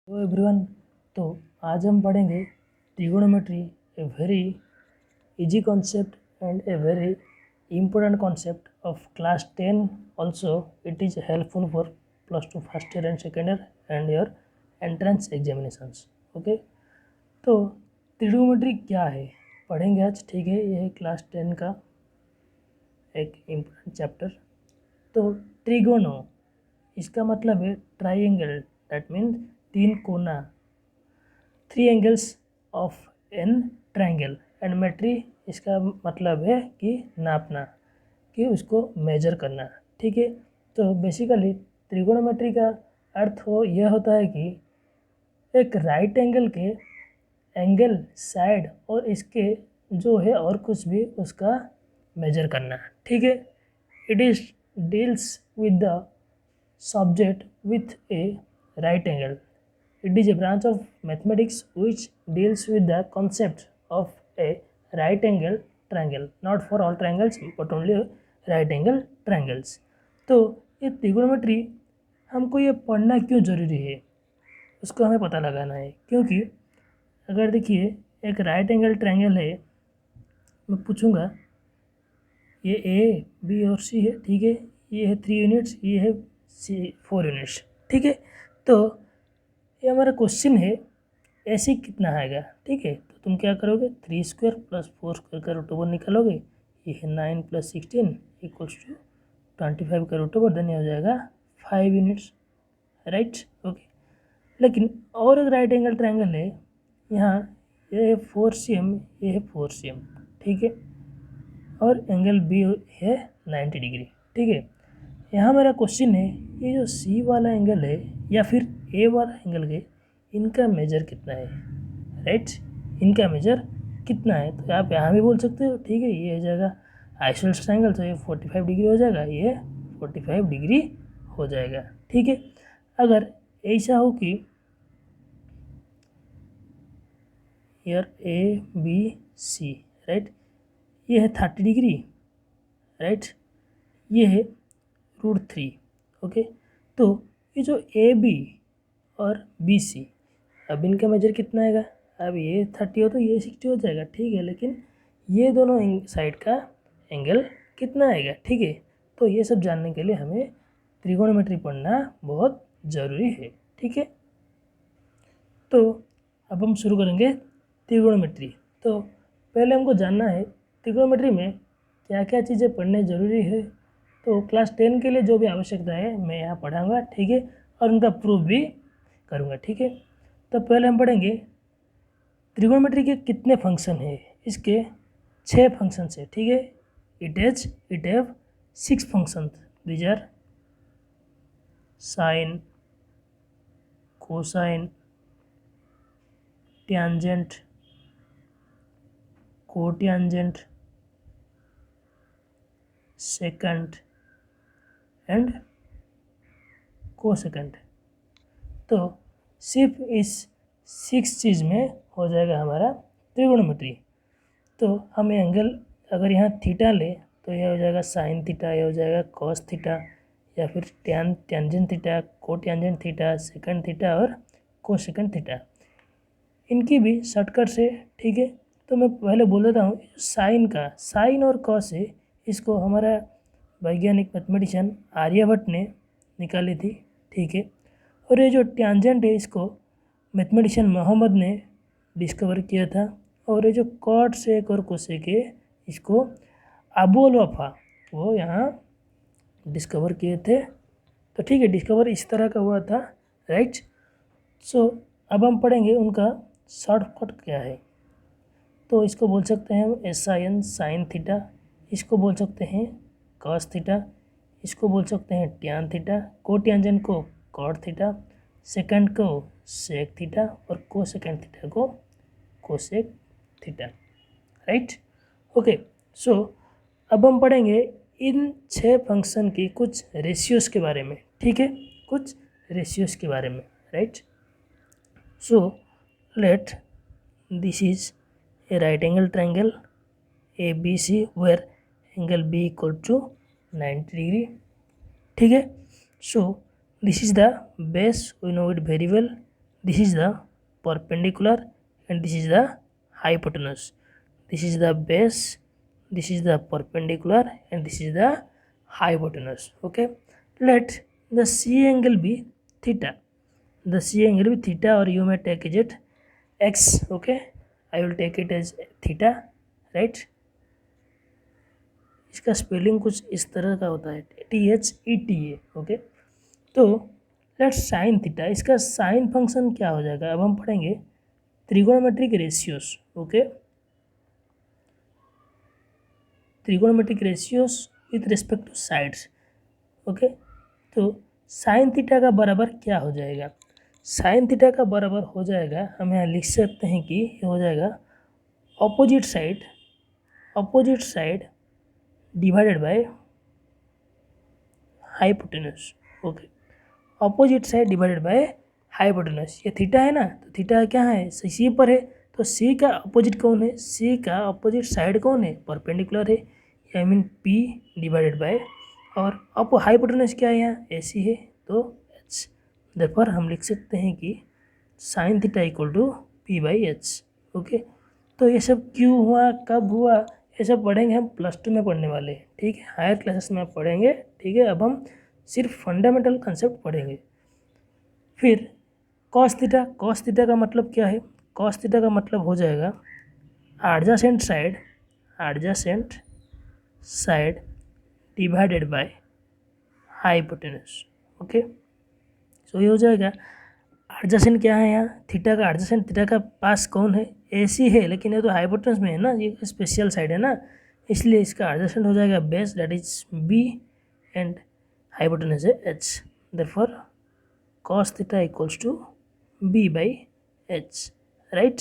Hello everyone. तो आज हम पढ़ेंगे trigonometry, a very easy concept and a very important concept of class 10. Also it is helpful for plus 2 first year and second year and your entrance examinations. Okay, तो trigonometry क्या है पढ़ेंगे आज। ठीक है, यह है क्लास 10 का एक इम्पोर्टेंट चैप्टर। तो ट्रिगोनो इसका मतलब है ट्राइंगल, दैट मीन्स तीन कोना, three angles of an triangle. And metry इसका मतलब है कि नापना, कि उसको मेजर करना। ठीक है, तो बेसिकली त्रिकोणोमेट्री का अर्थ यह होता है कि एक राइट एंगल के एंगल, साइड और इसके जो है और कुछ भी उसका मेजर करना। ठीक है, it is deals with the subject with A right angle. It is a branch of mathematics which deals with the concept of a right angle triangle, not for all triangles but only right angle triangles. तो ये त्रिकोणोमेट्री हमको ये पढ़ना क्यों ज़रूरी है, उसको हमें पता लगाना है। क्योंकि अगर देखिए एक राइट एंगल ट्रायंगल है, मैं पूछूंगा ये ए बी और सी है। ठीक है, ये है 3 यूनिट्स, ये है 4 यूनिट्स। ठीक है, तो ये हमारा क्वेश्चन है ऐसे कितना आएगा। ठीक है, तो तुम क्या करोगे, 3 स्क्वायर प्लस 4 स्क्वायर का रूट ओवर निकालोगे। ये है 9 प्लस 16 इक्वल्स टू 25 का रूट ओवर, देन हो जाएगा 5 यूनिट्स। Right, okay. लेकिन और एक राइट एंगल ट्रायंगल है, यहाँ ये है 4 cm, ये है 4 cm। ठीक है, और एंगल बी है 90 डिग्री। ठीक है, यहाँ मेरा क्वेश्चन है ये जो सी वाला एंगल है या फिर ए वाला एंगल है, इनका मेजर कितना है। राइट, इनका मेजर कितना है, तो आप यहाँ भी बोल सकते हो। ठीक है, ये हो जाएगा आइसोसेलेस ट्रायंगल, तो ये 45 डिग्री हो जाएगा, ये 45 डिग्री हो जाएगा। ठीक है, अगर ऐसा हो कि यार ए बी सी, राइट, ये है 30 डिग्री, राइट, ये है √3। ओके, तो ये जो ए बी और बी सी, अब इनका मेजर कितना आएगा। अब ये 30 हो तो ये 60 हो जाएगा। ठीक है, लेकिन ये दोनों साइड का एंगल कितना आएगा। ठीक है, तो ये सब जानने के लिए हमें त्रिकोणोमेट्री पढ़ना बहुत ज़रूरी है। ठीक है, तो अब हम शुरू करेंगे त्रिकोणोमेट्री। तो पहले हमको जानना है त्रिकोणोमेट्री में क्या क्या चीज़ें पढ़ने ज़रूरी है। तो क्लास 10 के लिए जो भी आवश्यकता है मैं यहाँ पढ़ाऊँगा। ठीक है, और उनका प्रूफ भी करूँगा। ठीक है, तो पहले हम पढ़ेंगे त्रिकोणोमेट्री के कितने फंक्शन है। इसके 6 फंक्शन है। ठीक है, it have 6 function. These are sine, cosine, tangent, cotangent, secant and cosecant. तो सिर्फ इस 6 चीज़ में हो जाएगा हमारा त्रिकोणोमेट्री। तो हम एंगल अगर यहाँ थीटा ले तो यह हो जाएगा साइन थीटा, यह हो जाएगा कॉस थीटा, या फिर tangent theta, cotangent theta, second theta और कोसेकेंट थीटा। इनकी भी शॉर्टकट से। ठीक है, तो मैं पहले बोल देता हूँ साइन का, साइन और कॉस है, इसको हमारा वैज्ञानिक मैथमेटिशियन आर्यभट्ट ने निकाली थी। ठीक है, और ये जो टेंजेंट है इसको मैथमेटिशियन मोहम्मद ने डिस्कवर किया था। और ये जो कॉट सेक और कोसेक है इसको अबुल वफा वो यहाँ डिस्कवर किए थे। तो ठीक है, डिस्कवर इस तरह का हुआ था। राइट, सो अब हम पढ़ेंगे उनका शॉर्टकट क्या है। तो इसको बोल सकते हैं SIN साइन थीटा, इसको बोल सकते हैं कॉस थीटा, इसको बोल सकते हैं ट्यान थीटा, कोटेंजेंट को कॉट थीटा, सेकंड को सेक थीटा और कोसेकेंट थीटा को cosec theta. Right, okay. So अब हम पढ़ेंगे इन 6 फंक्शन की कुछ रेशियोज़ के बारे में। ठीक है, कुछ रेशियोज़ के बारे में। Right, so let this is a right angle triangle ABC where angle B equal to 90 degree. ठीक है, so this is the base, we know it very well. this is the perpendicular and this is the hypotenuse. This is the base, this is the perpendicular and this is the hypotenuse. Okay, let the C angle be theta. The C angle be theta, or you may take it x. Okay, I will take it as theta, right? इसका spelling कुछ इस तरह का होता है, THETA. Okay, तो let's sine theta, इसका sine function क्या हो जाएगा, अब हम पढ़ेंगे trigonometric ratios. Okay, trigonometric ratios with respect to sides. Okay, तो साइन थीटा का बराबर क्या हो जाएगा, साइन थीटा का बराबर हो जाएगा, हम यहाँ लिख सकते हैं कि ये हो जाएगा opposite side divided by hypotenuse. Okay, opposite side divided by hypotenuse. ये थीटा है ना, तो थीटा क्या है, सी पर है, तो सी का अपोजिट कौन है, सी का अपोजिट साइड कौन है, परपेंडिकुलर है, I mean P divided by, और अब हाइपोटेनस क्या है यहाँ, ए सी है, तो एच. देयरफॉर हम लिख सकते हैं कि sine theta equal to P by H. Okay, तो ये सब क्यों हुआ, कब हुआ, ये सब पढ़ेंगे हम +2 में पढ़ने वाले हैं. ठीक है, हायर क्लासेस में आप पढ़ेंगे. ठीक है, अब हम सिर्फ फंडामेंटल कंसेप्ट पढ़ेंगे. फिर कॉस थीटा का मतलब क्या है, कॉस थीटा का मतलब हो जाएगा adjacent side divided by hypotenuse. Okay, so ये हो जाएगा एडजेसेंट क्या है यहाँ, थीटा का एडजेसेंट, थीटा का पास कौन है, ए सी है, लेकिन ये तो हाइपोटेनस में है ना, ये स्पेशल साइड है ना, इसलिए इसका एडजेसेंट हो जाएगा base, that is B, and hypotenuse है H. Therefore cos theta equals to B by H, right.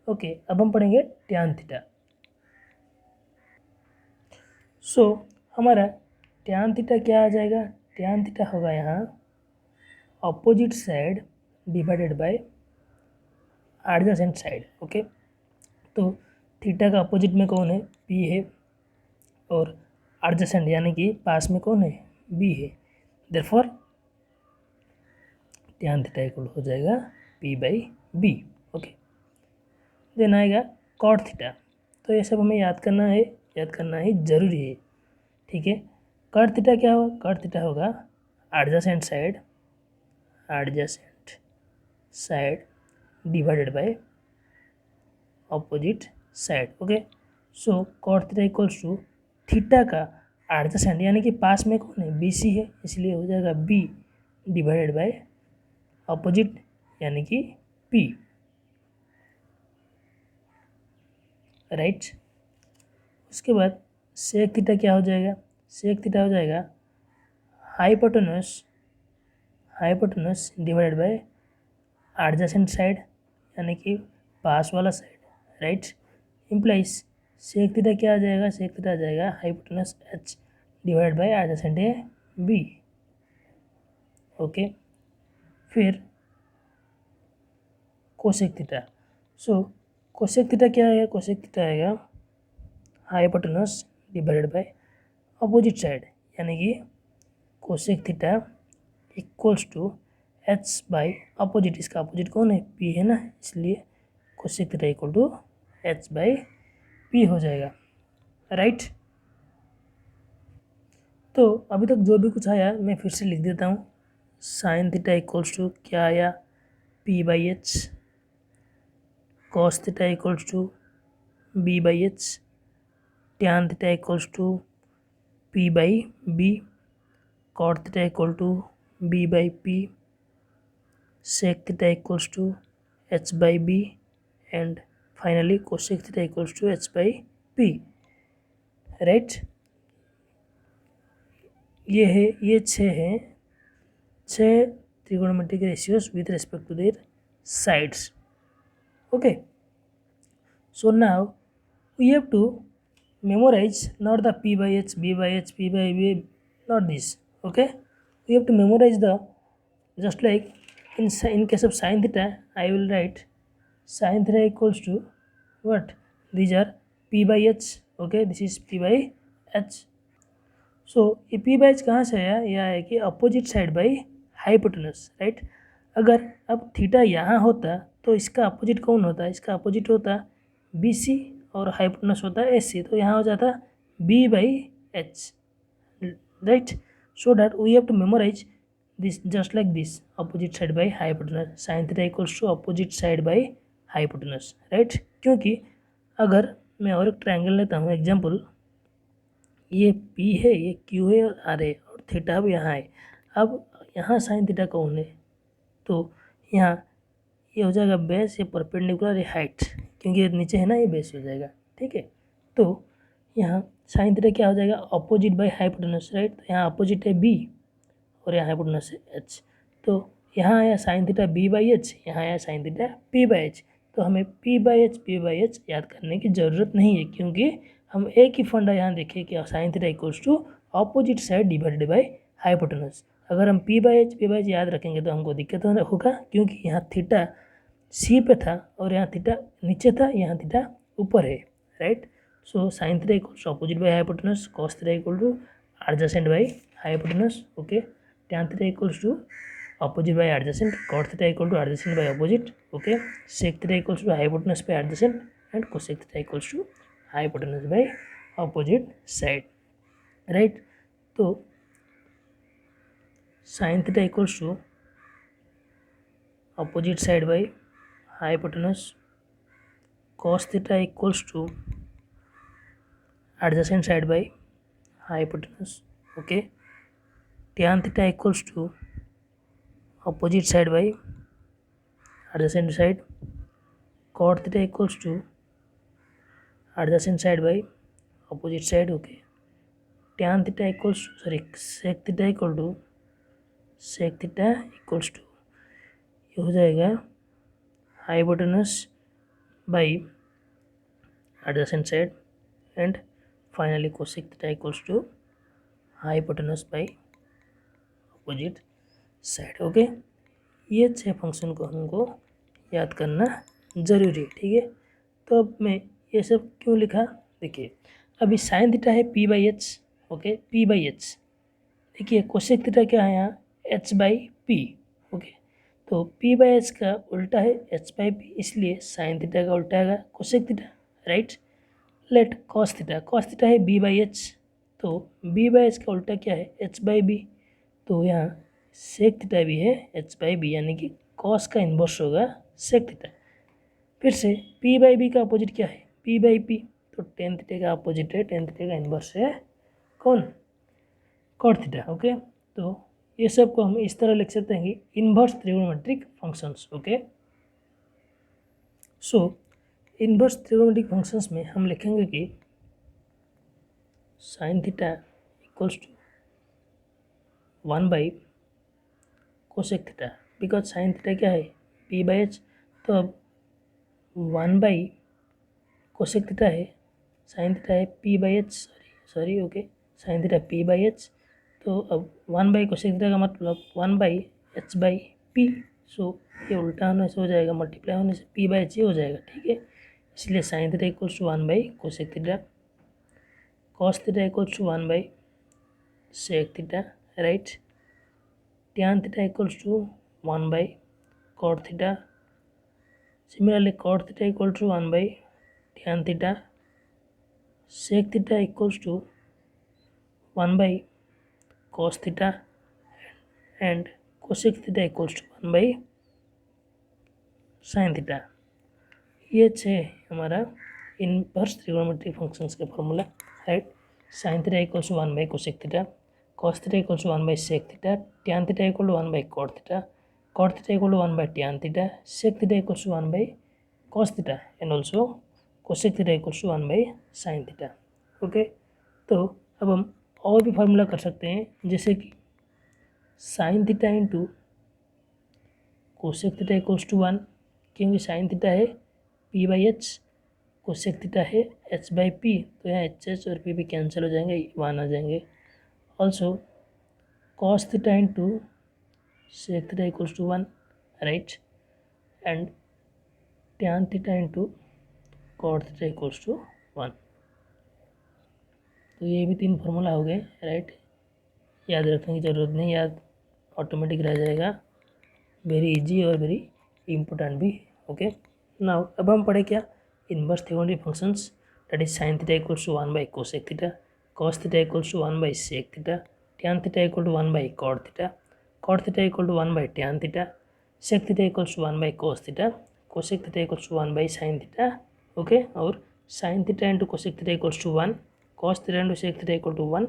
Okay, अब हम पढ़ेंगे टैन थीटा. सो हमारा टैन थीटा क्या आ जाएगा, टैन थीटा होगा यहाँ opposite side divided by adjacent side. Okay, तो थीटा का अपोजिट में कौन है, पी है, और एडजेसेंट यानी कि पास में कौन है, बी है. देयरफॉर टैन थीटा इक्वल हो जाएगा P by B. Okay, then आएगा कॉट थीटा. तो ये सब हमें याद करना ही जरूरी है. ठीक है, कॉट थीटा क्या होगा, कॉट थीटा होगा adjacent side divided by opposite side. Okay, so cot theta equals to theta का एडजेसेंट यानी कि पास में कौन है, बी सी है, इसलिए हो जाएगा बी डिवाइडेड बाय ऑपोजिट यानी कि पी, राइट. उसके बाद सेक थीटा क्या हो जाएगा, सेक थीटा हो जाएगा hypotenuse divided by adjacent side यानी कि पास वाला side, right. Implies sec theta क्या आ जाएगा, सेक थीटा आ जाएगा hypotenuse H divided by adjacent है बी. ओके, फिर cosec theta. So cosec theta क्या आएगा, कोसेक थीटा आएगा hypotenuse divided by opposite side यानी कि cosec theta equals to H by opposite, इसका अपोजिट कौन है, पी है ना, इसलिए cosec theta equal to H by P हो जाएगा, राइट. तो अभी तक जो भी कुछ आया मैं फिर से लिख देता हूँ. साइन थीटा इक्वल्स टू क्या आया, P by H, cos theta equals to B by H, tan theta equals to P by B, cot theta equal to B by P, sec theta equals to H by B, and finally cosec theta equals to H by P, right. ये छः trigonometric ratios with respect to their sides. Okay, so now we have to memorize not the p by h, b by h, p by b, not this. Okay, we have to memorize the, just like in case of sin theta I will write sin theta equals to what, these are p by h. Okay, this is p by h. So ये p by h कहाँ से आया, यह है कि opposite side by hypotenuse, right. अगर अब theta यहाँ होता तो इसका अपोजिट कौन होता? इसका अपोजिट होता बी सी और हाइपोटेनस होता है एस सी, तो यहाँ हो जाता B by H, right. So that we have to memorize this just like this, opposite side by hypotenuse, sine theta equals to opposite side by hypotenuse, right. क्योंकि अगर मैं और एक ट्रायंगल लेता हूँ एग्जाम्पल, ये P है, ये Q है और R है और थीटा अब यहाँ है. अब यहाँ साइन थीटा कौन है? तो यहाँ ये हो जाएगा बेस, ये परपेंडिकुलर, ये हाइट, क्योंकि ये नीचे है ना, ये बेस हो जाएगा, ठीक है. तो यहाँ साइन थीटा क्या हो जाएगा? Opposite by hypotenuse, right. तो यहाँ अपोजिट है B और यहाँ हाइपोटेनस है H. तो यहाँ आया sine theta B by H, यहाँ आया sign theta P by H. तो हमें P बाई H याद करने की ज़रूरत नहीं है, क्योंकि हम एक ही फंडा यहाँ देखें कि sine theta equals to opposite side divided by hypotenuse. अगर हम P बाई H याद रखेंगे तो हमको दिक्कत होगा, क्योंकि यहाँ थीटा C पे था और यहाँ थीटा नीचे था, यहाँ थीटा ऊपर है, right. So sine theta equals to opposite by hypotenuse, cos theta equal to adjacent by hypotenuse, okay. tan theta equals to opposite by adjacent, cot theta equal to adjacent by opposite, okay. sec theta equals to hypotenuse by adjacent and cosec theta equals to hypotenuse by opposite side, right. तो sin theta equals to opposite side by hypotenuse, cos theta equals to adjacent side by hypotenuse, okay. tan theta equals to opposite side by adjacent side, cot theta equals to adjacent side by opposite side, okay. tan theta equals to sec theta equals to ये हो जाएगा hypotenuse by adjacent side and finally cosec theta equals to hypotenuse by opposite side, okay. ये 6 function को हमको याद करना ज़रूरी है, ठीक है. तो अब मैं ये सब क्यों लिखा? देखिए, अभी साइन थीटा है P by H, okay, P by H. देखिए कोसेक थीटा क्या है यहाँ? H by P, okay. तो P बाई एच का उल्टा है H बाई P, इसलिए साइन थीटा का उल्टा आएगा cosec theta, right. Let cos theta है B बाई एच, तो B बाई एच का उल्टा क्या है? H by B. तो यहाँ सेक थीटा भी है H बाई B, यानी कि कॉस का इन्वर्स होगा सेक थीटा. फिर से P बाई B का अपोजिट क्या है? P by P. तो टेन थीटा का अपोजिट है, टेन थीटा का इन्वर्स है कौन? Cot theta, okay. तो ये सब को हम इस तरह लिख सकते हैं कि inverse trigonometric functions, okay. So inverse trigonometric functions में हम लिखेंगे कि sine theta equals to 1 by cosec theta, because sine theta क्या है? P by H. तो अब 1 बाई कोसेक थीटा है, साइन थीटा है P by H, sorry okay, sine theta P by H. तो अब 1 बाई कोसेक थीटा का मतलब 1 by H by P. So ये उल्टा होने से हो जाएगा, मल्टीप्लाई होने से P बाई एच ही हो जाएगा, ठीक है. इसलिए sine theta equals to 1 by cosec theta, cos theta equals to 1 by sec theta, right. tan theta equals to 1 by cot theta. Similarly, cot theta equals to 1 by tan theta. Sec theta equals to 1 by cos theta and cosec theta equals to 1 by sin theta. ये छः हमारा inverse trigonometric functions के formula, right. Sine theta equals to 1 by cosec theta, cos theta equals to 1 by sec theta, tan theta equal to 1 by cot theta equal to 1 by tan theta, sec theta equals to 1 by cos theta and also cosec theta equals to 1 by sin theta, okay. तो अब हम और भी formula कर सकते हैं, जैसे कि sine theta into cosec theta equals to 1, क्योंकि साइन थीटा है P by H, cosec theta है H बाई P. तो यहाँ H और P भी कैंसिल हो जाएंगे, 1 आ जाएंगे. Also cos theta into sec theta equals to 1, right, and tan theta into cot theta equals to 1. तो ये भी 3 फार्मूला हो गए, राइट. याद रखने की ज़रूरत नहीं, याद ऑटोमेटिक रह जाएगा. वेरी इजी और वेरी इम्पोर्टेंट भी. ओके, नाउ अब हम पढ़े क्या, inverse theoretic functions, that is sine theta equals to 1 by cosec theta, cos theta equals to 1 by sec theta, tan theta equal to 1 by cot theta equal to 1 by tan theta, sec theta equals to 1 by cos theta, cosec theta equals to 1 by sine theta. Okay, और sign theta into cosec theta equals to 1, cos theta into sec theta equal to 1,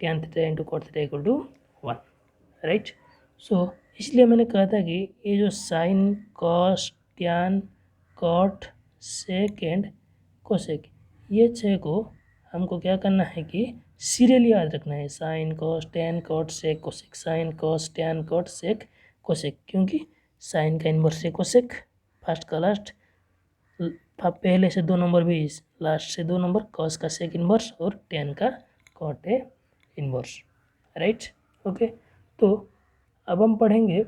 tan theta into cot theta equal to 1. Right. So इसलिए मैंने कहा था कि ये जो sine, cos, tan, cot, sec and cosec, ये छः को हमको क्या करना है कि सीरियली याद रखना है. Sine, cos, tan, cot, sec, cosec, sine, cos, tan, cot, sec, cosec. क्योंकि साइन का इन्वर्स है कोसेक, फर्स्ट का लास्ट, पहले से 2 नंबर भी लास्ट से 2 नंबर, कॉस का सेक इन्वर्स और टैन का कॉट है इन्वर्स. राइट. ओके, तो अब हम पढ़ेंगे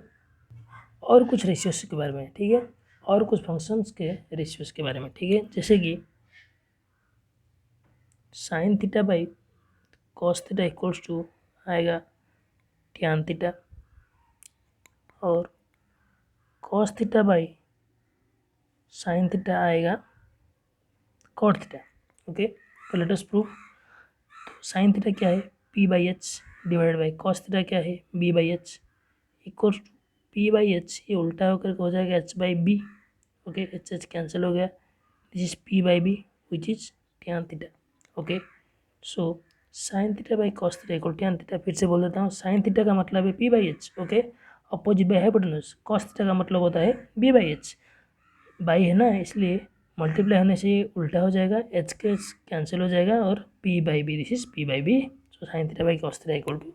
और कुछ रेशियोज के बारे में. ठीक है, और कुछ फंक्शंस के रेशियोज के बारे में. ठीक है, जैसे कि sine theta by cos theta equals to आएगा टैन थीटा, और cos theta by sine theta आएगा कॉट थीटा. ओके, तो let us prove. Sine theta क्या है, P by H divided by cos theta क्या है, B by H equals to P by H, ये उल्टा होकर हो जाएगा H by B. Okay, H H cancel हो गया, this is P by B which is tan theta. Okay, so sine theta by cos theta equal tan theta. फिर से बोल देता हूँ, साइन थीटा का मतलब है P by H. Okay, opposite by hypotenuse. Cos theta का मतलब होता है बी बाई एच. बाई है ना, इसलिए मल्टीप्लाई होने से उल्टा हो जाएगा, एच के कैंसिल हो जाएगा और P by B, this is P by B. So sine theta by cos theta equal to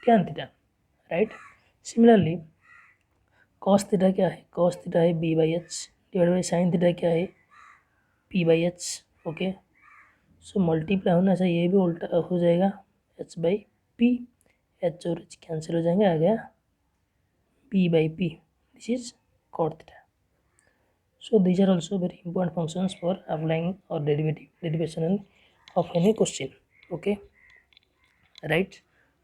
tan theta. Right. Similarly cos theta क्या है, कॉस थीटा है B by H divide by sine theta क्या है P by H. Okay, so multiply होना चाहिए, ये भी उल्टा हो जाएगा, एच बाई पी, एच और एच कैंसिल हो जाएंगे, आ गया P by P, this is cot theta. So these are also very important functions for applying or derivation of any question. Okay, right.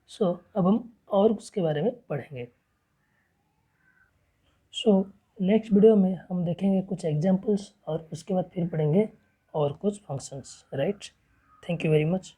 So अब हम और उसके बारे में पढ़ेंगे. So नेक्स्ट वीडियो में हम देखेंगे कुछ एग्जाम्पल्स और उसके बाद फिर पढ़ेंगे और कुछ functions. Right. Thank you very much.